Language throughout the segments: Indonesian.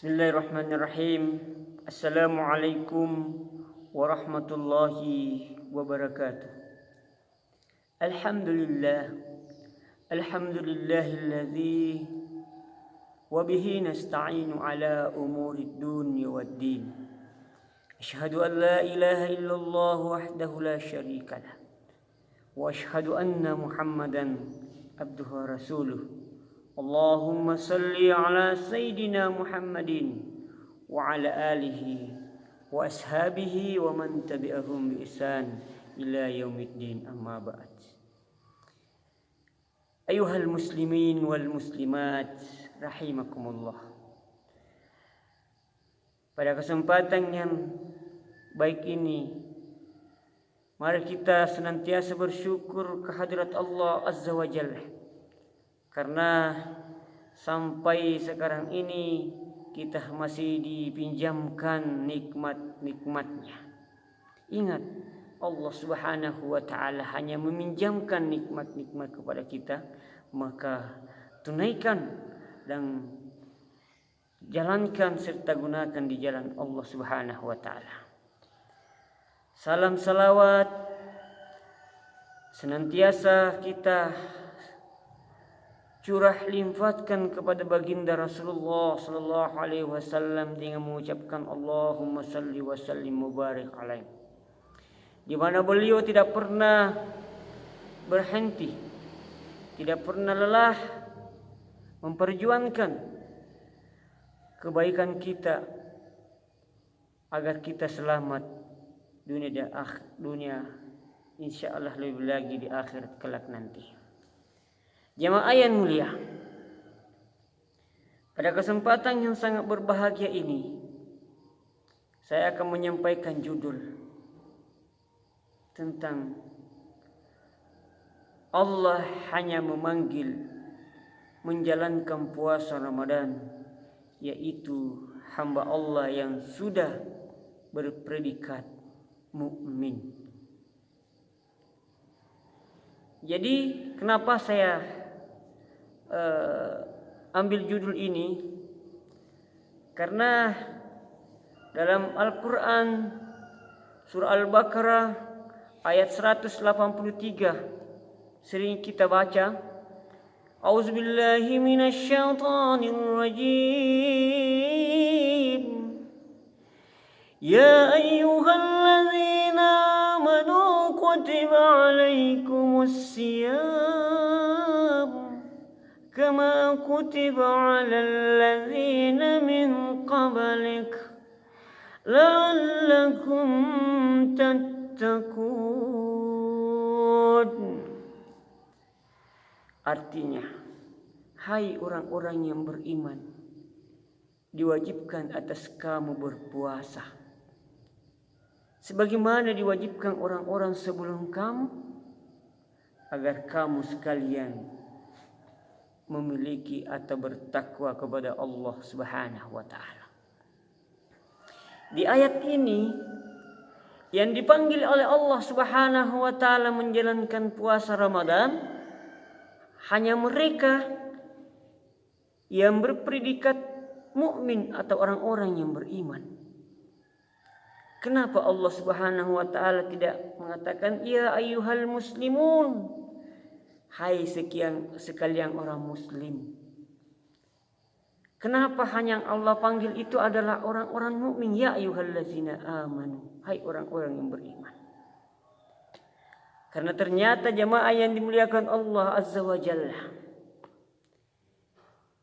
Bismillahirrahmanirrahim. Assalamualaikum warahmatullahi wabarakatuh. Alhamdulillah. Alhamdulillahilladzi wa bihi nasta'inu ala umurid dunya waddin. Asyhadu an la ilaha illallah wahdahu la syarika lah. Wa asyhadu anna Muhammadan abduhu wa rasuluh. Allahumma salli ala Sayyidina Muhammadin wa ala alihi wa ashabihi wa man tabi'ahum bi ihsan ila yaumiddin, amma ba'd. Ayuhal muslimin wal muslimat rahimakumullah. Pada kesempatan yang baik ini, mari kita senantiasa bersyukur kehadirat Allah Azza wa Jalla, karena sampai sekarang ini kita masih dipinjamkan nikmat-nikmatnya. Ingat, Allah Subhanahu wa ta'ala hanya meminjamkan nikmat-nikmat kepada kita, maka tunaikan dan jalankan serta gunakan di jalan Allah Subhanahu wa ta'ala. Salam salawat senantiasa kita curah limpahkan kepada baginda Rasulullah sallallahu alaihi wasallam dengan mengucapkan Allahumma salli wa sallim mubarak alaihi, di mana beliau tidak pernah berhenti, tidak pernah lelah memperjuangkan kebaikan kita agar kita selamat dunia insyaallah, lebih lagi di akhirat kelak nanti. Jamaah yang mulia, pada kesempatan yang sangat berbahagia ini, saya akan menyampaikan judul tentang Allah hanya memanggil menjalankan puasa Ramadan, yaitu hamba Allah yang sudah berpredikat mukmin. Jadi kenapa saya ambil judul ini? Karena dalam Al-Quran surah Al-Baqarah ayat 183 sering kita baca, A'udzubillahi minasyaitonirrajim. Ya ayyuhalladzina amanu kutiba alaikumus siyam kama kutiba alal ladzina min qablik la'allakum tattaqun. Artinya, hai orang-orang yang beriman, diwajibkan atas kamu berpuasa sebagaimana diwajibkan orang-orang sebelum kamu, agar kamu sekalian memiliki atau bertakwa kepada Allah Subhanahu wa ta'ala. Di ayat ini yang dipanggil oleh Allah Subhanahu wa ta'ala menjalankan puasa Ramadan hanya mereka yang berpredikat mukmin atau orang-orang yang beriman. Kenapa Allah Subhanahu wa ta'ala tidak mengatakan ya ayyuhal muslimun, hai sekalian orang muslim? Kenapa hanya Allah panggil itu adalah orang-orang mukmin, ya ayyuhallazina amanu, hai orang-orang yang beriman? Karena ternyata jamaah yang dimuliakan Allah Azza wa Jalla,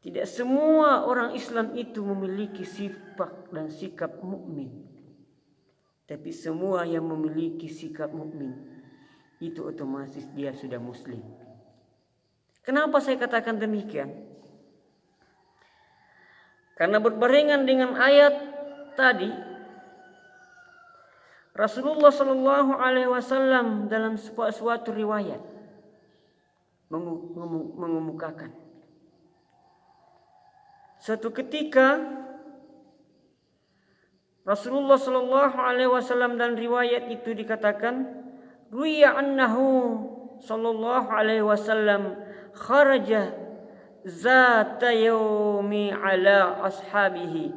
tidak semua orang Islam itu memiliki sifat dan sikap mukmin. Tapi semua yang memiliki sikap mukmin itu otomatis dia sudah muslim. Kenapa saya katakan demikian? Karena berbarengan dengan ayat tadi, Rasulullah sallallahu alaihi wasallam dalam suatu riwayat mengemukakan suatu ketika Rasulullah sallallahu alaihi wasallam dan riwayat itu dikatakan, ruwiya annahu sallallahu alaihi wasallam kharaja zata yaumi ala ashabihi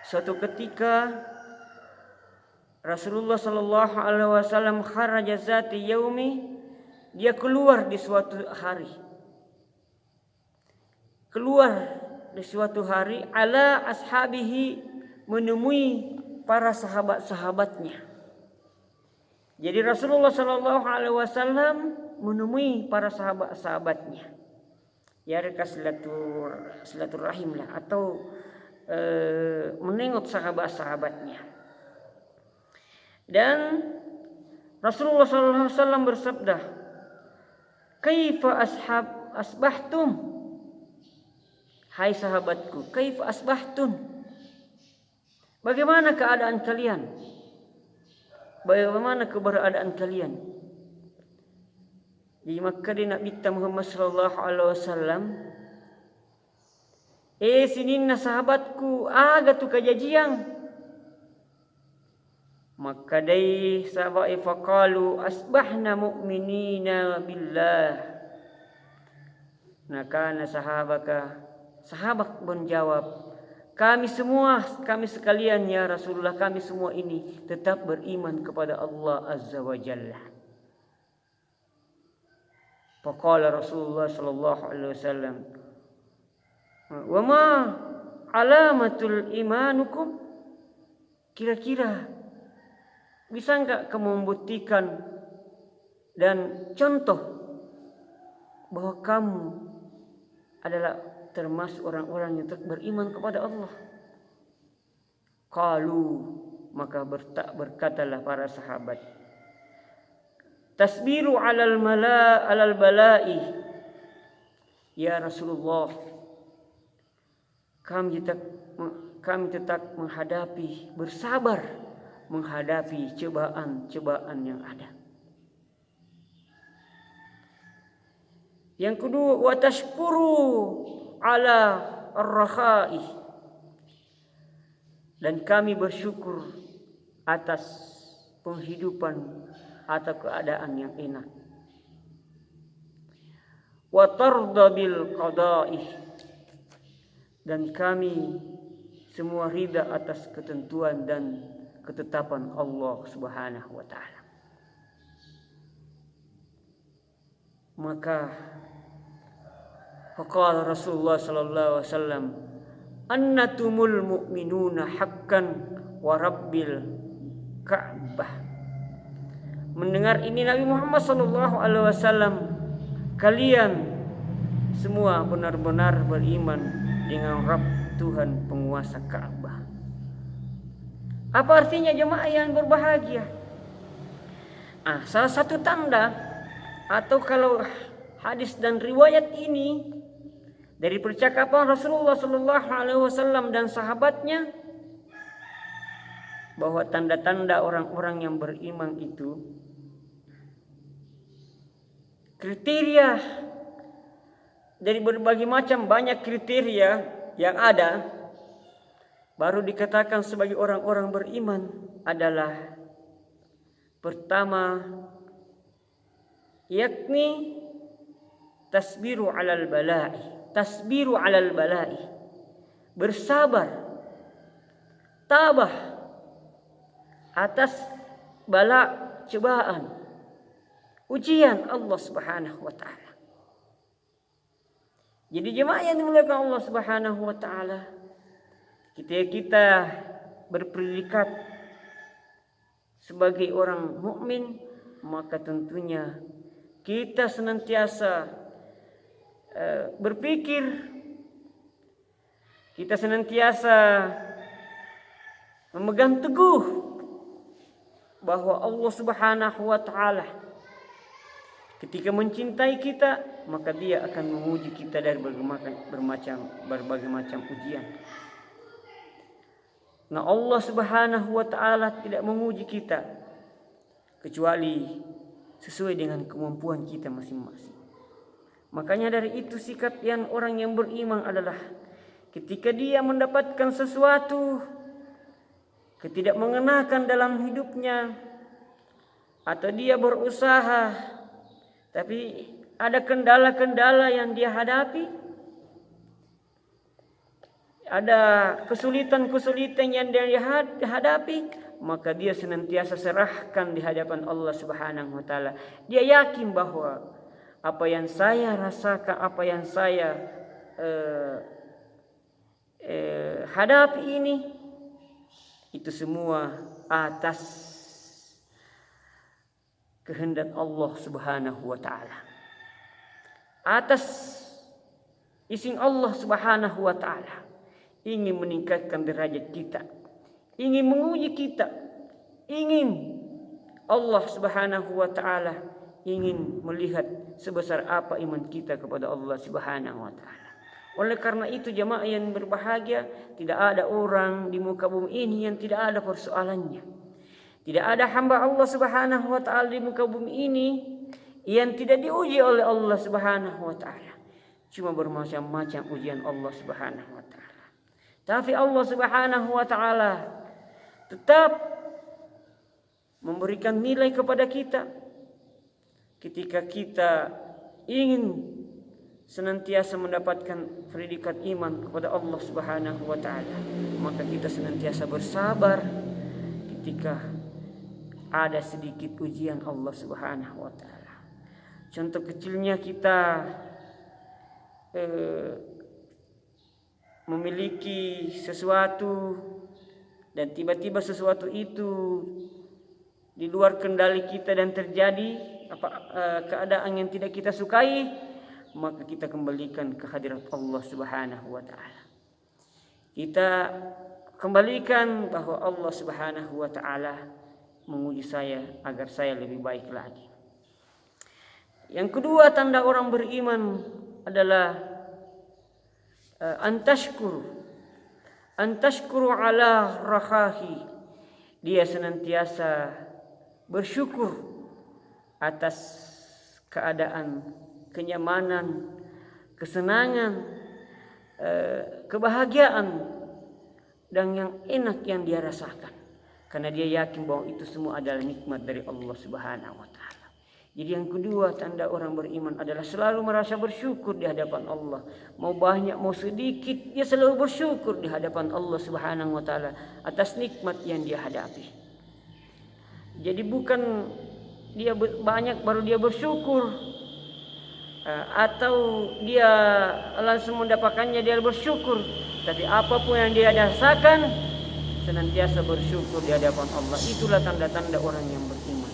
suatu ketika Rasulullah sallallahu alaihi wasallam kharaja zati yaumi, dia keluar di suatu hari. Keluar di suatu hari ala ashabihi, menemui para sahabat-sahabatnya. Jadi Rasulullah sallallahu alaihi wasallam menemui para sahabat-sahabatnya. Ya reka silaturahim lah, atau menengok sahabat-sahabatnya. Dan Rasulullah sallallahu alaihi wasallam bersabda, "Kaifa asbahtum?" Hai sahabatku, kaifa asbahtum? Bagaimana keadaan kalian? Bagaimana keberadaan kalian? Di Makkah di Nabi Muhammad sallallahu alaihi wasallam, sininna sahabatku aga tu kajajiang. Maka dai sahabat faqalu asbahna mu'minina billah. Nakana sahabat menjawab, kami sekalian ya Rasulullah, kami semua ini tetap beriman kepada Allah Azza wa Jalla. Faqala Rasulullah sallallahu alaihi wasallam, wa ma alamatul imanukum? Kira-kira bisa enggak kamu membuktikan dan contoh bahwa kamu adalah termasuk orang-orang yang beriman kepada Allah? Qalu, maka berkatalah para sahabat, tasbiru alal bala'i. Ya Rasulullah, kami tetap bersabar menghadapi cobaan-cobaan yang ada. Yang kedua, wa tashkuru ala ar-rakha'i, dan kami bersyukur atas penghidupan atau keadaan yang enak. Wa tarda bil qada'i, dan kami semua ridha atas ketentuan dan ketetapan Allah Subhanahu wa taala. Maka faqala Rasulullah sallallahu alaihi wasallam, annatumul mu'minuna haqqan wa rabbil Ka'bah. Mendengar ini Nabi Muhammad sallallahu alaihi wasallam, kalian semua benar-benar beriman dengan Rabb, Tuhan penguasa Ka'bah. Apa artinya jemaah yang berbahagia? Salah satu tanda, atau kalau hadis dan riwayat ini dari percakapan Rasulullah sallallahu alaihi wasallam dan sahabatnya, bahwa tanda-tanda orang-orang yang beriman itu, kriteria dari berbagai macam banyak kriteria yang ada, baru dikatakan sebagai orang-orang beriman adalah pertama, yakni tasbiru alal bala'i, bersabar, tabah atas bala, cobaan, ujian Allah Subhanahu wa taala. Jadi jemaah yang dimuliakan Allah Subhanahu wa taala, kita berpredikat sebagai orang mukmin, maka tentunya kita senantiasa berpikir, kita senantiasa memegang teguh bahwa Allah Subhanahu wa taala ketika mencintai kita, maka Dia akan menguji kita dari berbagai macam ujian. Nah, Allah Subhanahu wa taala tidak menguji kita kecuali sesuai dengan kemampuan kita masing-masing. Makanya dari itu sikap yang orang yang beriman adalah ketika dia mendapatkan sesuatu ketidakmengenakan dalam hidupnya, atau dia berusaha tapi ada kendala-kendala yang dia hadapi, ada kesulitan-kesulitan yang dia hadapi, maka dia senantiasa serahkan di hadapan Allah Subhanahu wa taala. Dia yakin bahwa apa yang saya rasakan, apa yang saya hadapi ini, itu semua atas kehendak Allah Subhanahu wa taala. Atas izin Allah Subhanahu wa taala, ingin meningkatkan derajat kita, ingin menguji kita, ingin Allah Subhanahu wa taala ingin melihat sebesar apa iman kita kepada Allah Subhanahu wa taala. Oleh karena itu jemaah yang berbahagia, tidak ada orang di muka bumi ini yang tidak ada persoalannya. Tidak ada hamba Allah Subhanahu wa taala di muka bumi ini yang tidak diuji oleh Allah Subhanahu wa taala. Cuma bermacam-macam ujian Allah Subhanahu wa taala. Tapi Allah Subhanahu wa taala tetap memberikan nilai kepada kita ketika kita ingin senantiasa mendapatkan predikat iman kepada Allah Subhanahu wa taala, maka kita senantiasa bersabar ketika ada sedikit ujian Allah Subhanahu wa taala. Contoh kecilnya kita memiliki sesuatu dan tiba-tiba sesuatu itu di luar kendali kita dan terjadi keadaan yang tidak kita sukai, maka kita kembalikan ke hadirat Allah Subhanahu wa taala. Kita kembalikan bahwa Allah Subhanahu wa taala menguji saya agar saya lebih baik lagi. Yang kedua tanda orang beriman adalah antashkuru ala rakhahi. Dia senantiasa bersyukur atas keadaan kenyamanan, kesenangan, kebahagiaan dan yang enak yang dia rasakan, karena dia yakin bahwa itu semua adalah nikmat dari Allah Subhanahu wa taala. Jadi yang kedua tanda orang beriman adalah selalu merasa bersyukur di hadapan Allah. Mau banyak mau sedikit, dia selalu bersyukur di hadapan Allah Subhanahu wa taala atas nikmat yang dia hadapi. Jadi bukan dia banyak baru dia bersyukur, atau dia langsung mendapatkannya dia bersyukur, tapi apapun yang dia rasakan senantiasa bersyukur di hadapan Allah. Itulah tanda-tanda orang yang beriman.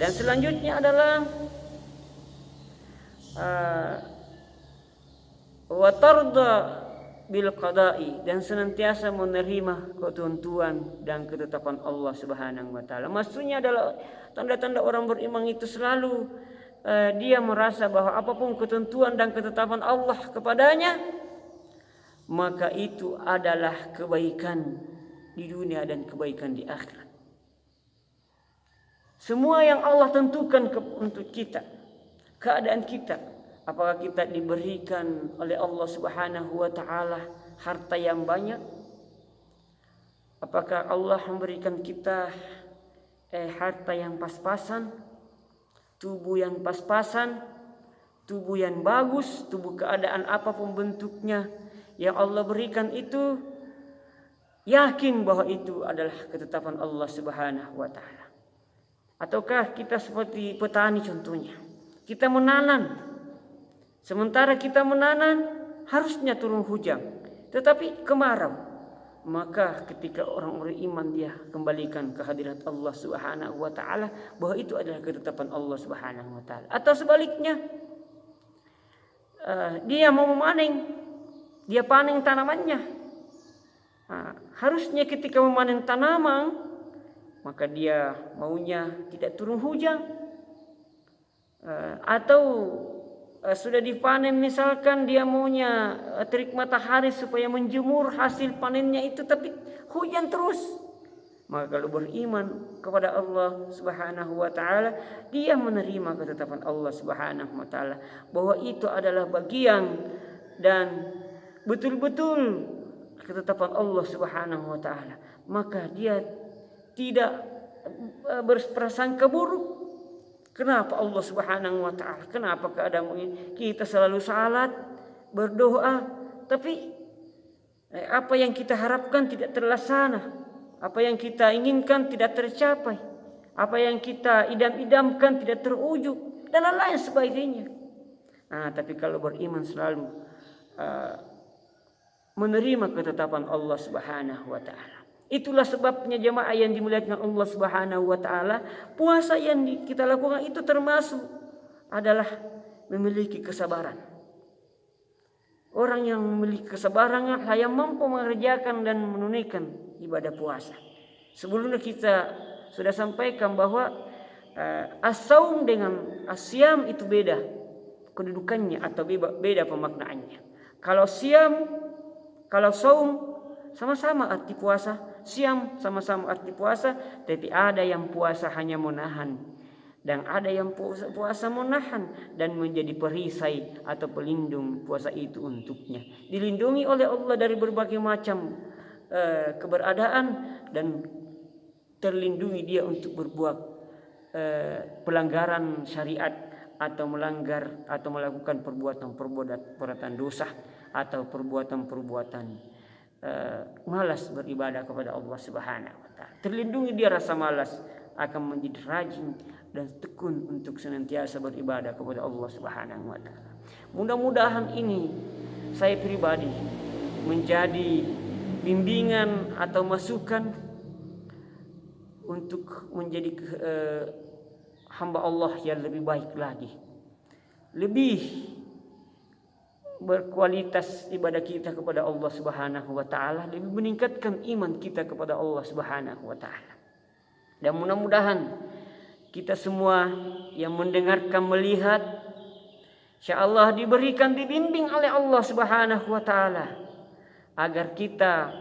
Dan selanjutnya adalah wa tarda bil qada'i, dan senantiasa menerima ketentuan dan ketetapan Allah Subhanahu wa taala. Maksudnya adalah tanda-tanda orang beriman itu selalu dia merasa bahwa apapun ketentuan dan ketetapan Allah kepadanya, maka itu adalah kebaikan di dunia dan kebaikan di akhirat. Semua yang Allah tentukan untuk kita, keadaan kita, apakah kita diberikan oleh Allah Subhanahu wa taala harta yang banyak? Apakah Allah memberikan kita harta yang pas-pasan, tubuh yang pas-pasan, tubuh yang bagus, tubuh keadaan apapun bentuknya yang Allah berikan itu, yakin bahwa itu adalah ketetapan Allah Subhanahu wa taala. Ataukah kita seperti petani contohnya, kita menanam, sementara kita menanam harusnya turun hujan, tetapi kemarau, maka ketika orang beriman dia kembalikan ke hadirat Allah Subhanahu wa taala bahwa itu adalah ketetapan Allah Subhanahu wa taala. Atau sebaliknya, dia mau memanen, dia panen tanamannya, harusnya ketika memanen tanaman maka dia maunya tidak turun hujan, atau sudah dipanen misalkan dia maunya terik matahari supaya menjemur hasil panennya itu, tapi hujan terus. Maka kalau beriman kepada Allah Subhanahu wa taala, dia menerima ketetapan Allah Subhanahu wa taala bahwa itu adalah bagian dan betul-betul ketetapan Allah Subhanahu wa taala, maka dia tidak berprasangka buruk. Kenapa Allah Subhanahu wa taala? Kenapa keadaan ini kita selalu salat, berdoa, tapi Apa yang kita harapkan tidak terlaksana, apa yang kita inginkan tidak tercapai, apa yang kita idam-idamkan tidak terwujud, dan lain-lain sebagainya. Tapi kalau beriman selalu menerima ketetapan Allah Subhanahu wa taala. Itulah sebabnya jemaah yang dimuliakan Allah Subhanahu wa taala, puasa yang kita lakukan itu termasuk adalah memiliki kesabaran. Orang yang memiliki kesabaran yang mampu mengerjakan dan menunaikan ibadah puasa. Sebelumnya kita sudah sampaikan bahwa as-saum dengan as-siyam itu beda kedudukannya atau beda pemaknaannya. Kalau saum sama-sama arti puasa, siam sama-sama arti puasa, tapi ada yang puasa hanya menahan dan ada yang puasa menahan dan menjadi perisai atau pelindung puasa itu untuknya. Dilindungi oleh Allah dari berbagai macam keberadaan dan terlindungi dia untuk berbuat pelanggaran syariat atau melanggar atau melakukan perbuatan dosa atau perbuatan malas beribadah kepada Allah Subhanahu wa taala. Terlindungi dia rasa malas, akan menjadi rajin dan tekun untuk senantiasa beribadah kepada Allah Subhanahu wa taala. Mudah-mudahan ini saya pribadi menjadi bimbingan atau masukan untuk menjadi hamba Allah yang lebih baik lagi, lebih berkualitas ibadah kita kepada Allah Subhanahu wa taala, lebih meningkatkan iman kita kepada Allah Subhanahu wa taala. Dan mudah-mudahan kita semua yang mendengarkan, melihat, insyaallah diberikan dibimbing oleh Allah Subhanahu wa taala agar kita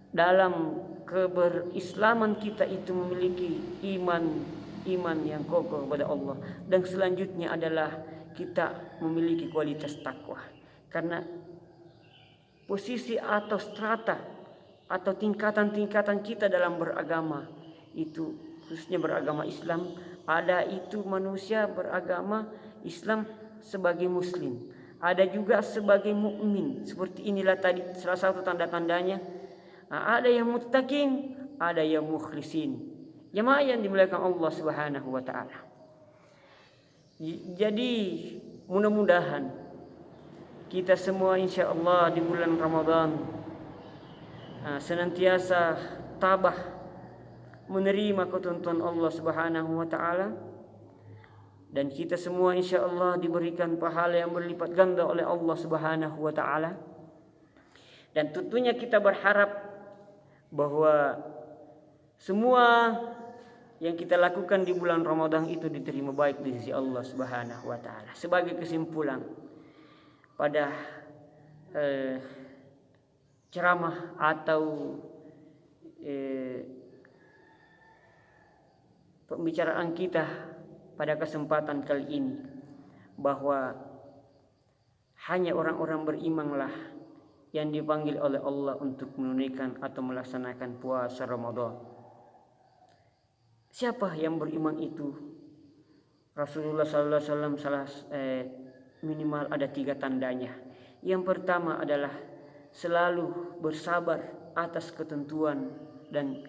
dalam keberislaman kita itu memiliki iman yang kokoh kepada Allah, dan selanjutnya adalah kita memiliki kualitas takwa. Karena posisi atau strata atau tingkatan-tingkatan kita dalam beragama itu, khususnya beragama Islam, ada itu manusia beragama Islam sebagai muslim, ada juga sebagai mukmin. Seperti inilah tadi salah satu tanda-tandanya. Ada yang muttaqin, ada yang mukhlisin. Jemaah yang dimuliakan Allah Subhanahu wa taala. Jadi mudah-mudahan kita semua insyaallah di bulan Ramadan senantiasa tabah menerima ketentuan Allah Subhanahu wa taala, dan kita semua insyaallah diberikan pahala yang berlipat ganda oleh Allah Subhanahu wa taala. Dan tentunya kita berharap bahwa semua yang kita lakukan di bulan Ramadan itu diterima baik di sisi Allah Subhanahu wa taala. Sebagai kesimpulan pada ceramah atau pembicaraan kita pada kesempatan kali ini, bahwa hanya orang-orang berimanlah yang dipanggil oleh Allah untuk menunaikan atau melaksanakan puasa Ramadan. Siapa yang beriman itu? Rasulullah sallallahu alaihi wasallam minimal ada 3 tandanya. Yang pertama adalah selalu bersabar atas ketentuan dan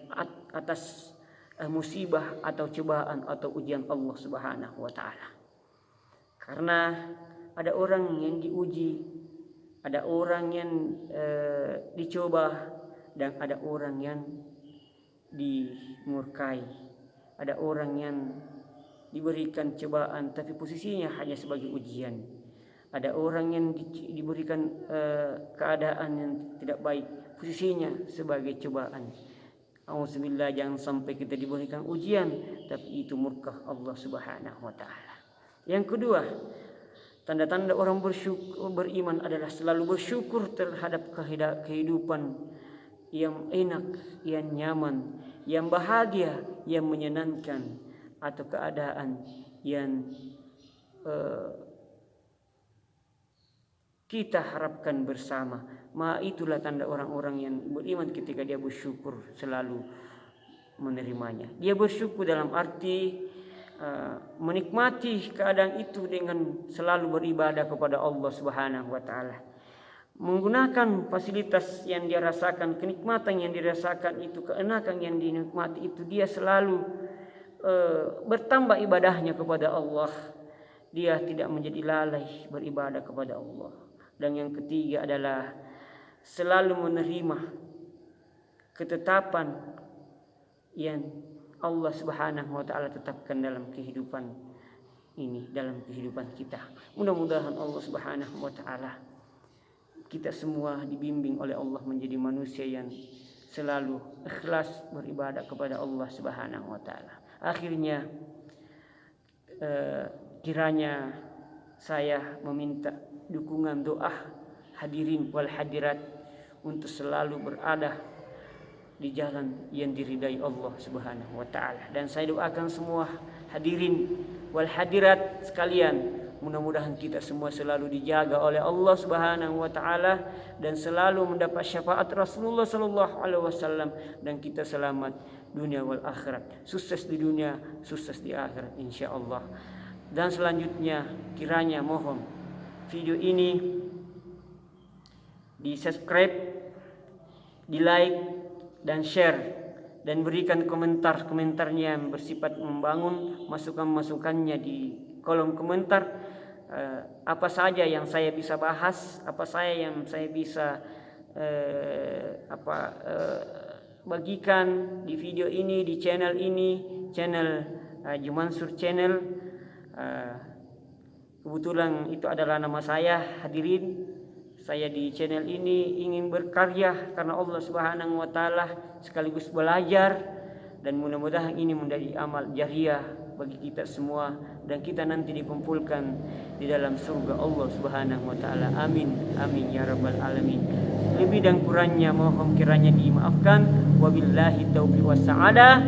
atas musibah atau cobaan atau ujian Allah Subhanahu wa taala. Karena ada orang yang diuji, ada orang yang dicoba, dan ada orang yang dimurkai. Ada orang yang diberikan cobaan tapi posisinya hanya sebagai ujian. Ada orang yang diberikan keadaan yang tidak baik, posisinya sebagai cobaan. Auzubillah, jangan sampai kita diberikan ujian tapi itu murka Allah Subhanahu wa taala. Yang kedua, tanda-tanda orang beriman adalah selalu bersyukur terhadap kehidupan yang enak, yang nyaman, yang bahagia, yang menyenangkan, atau keadaan yang kita harapkan bersama. Itulah tanda orang-orang yang beriman ketika dia bersyukur selalu menerimanya. Dia bersyukur dalam arti menikmati keadaan itu dengan selalu beribadah kepada Allah Subhanahu wa taala. menggunakan fasilitas yang dia rasakan, kenikmatan yang dirasakan itu, keenakan yang dinikmati itu, dia selalu bertambah ibadahnya kepada Allah. Dia tidak menjadi lalai beribadah kepada Allah. Dan yang ketiga adalah selalu menerima ketetapan yang Allah Subhanahu wa taala tetapkan dalam kehidupan ini, dalam kehidupan kita. Mudah-mudahan Allah Subhanahu wa taala kita semua dibimbing oleh Allah menjadi manusia yang selalu ikhlas beribadah kepada Allah Subhanahu wa taala. Akhirnya kiranya saya meminta dukungan doa hadirin wal hadirat untuk selalu berada di jalan yang diridai Allah Subhanahu wa taala. Dan saya doakan semua hadirin wal hadirat sekalian, mudah-mudahan kita semua selalu dijaga oleh Allah Subhanahu wa taala dan selalu mendapat syafaat Rasulullah sallallahu alaihi wasallam, dan kita selamat dunia wal akhirat. Sukses di dunia, sukses di akhirat insyaallah. Dan selanjutnya kiranya mohon video ini di-subscribe, di-like dan share, dan berikan komentar-komentarnya yang bersifat membangun, masukan-masukannya di kolom komentar. Apa saja yang saya bisa bahas, apa saja yang saya bisa bagikan di video ini, di channel ini, channel Haji Mansur Channel. Kebetulan itu adalah nama saya. Hadirin, saya di channel ini ingin berkarya karena Allah Subhanahu wa taala, sekaligus belajar, dan mudah-mudahan ini menjadi amal jariah bagi kita semua dan kita nanti dikumpulkan di dalam surga Allah Subhanahu wa taala. Amin amin ya rabbal alamin. Lebih dan kurangnya mohon kiranya dimaafkan. Wabillahi taufiq wassaada.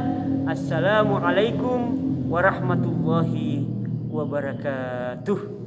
Assalamualaikum warahmatullahi wabarakatuh.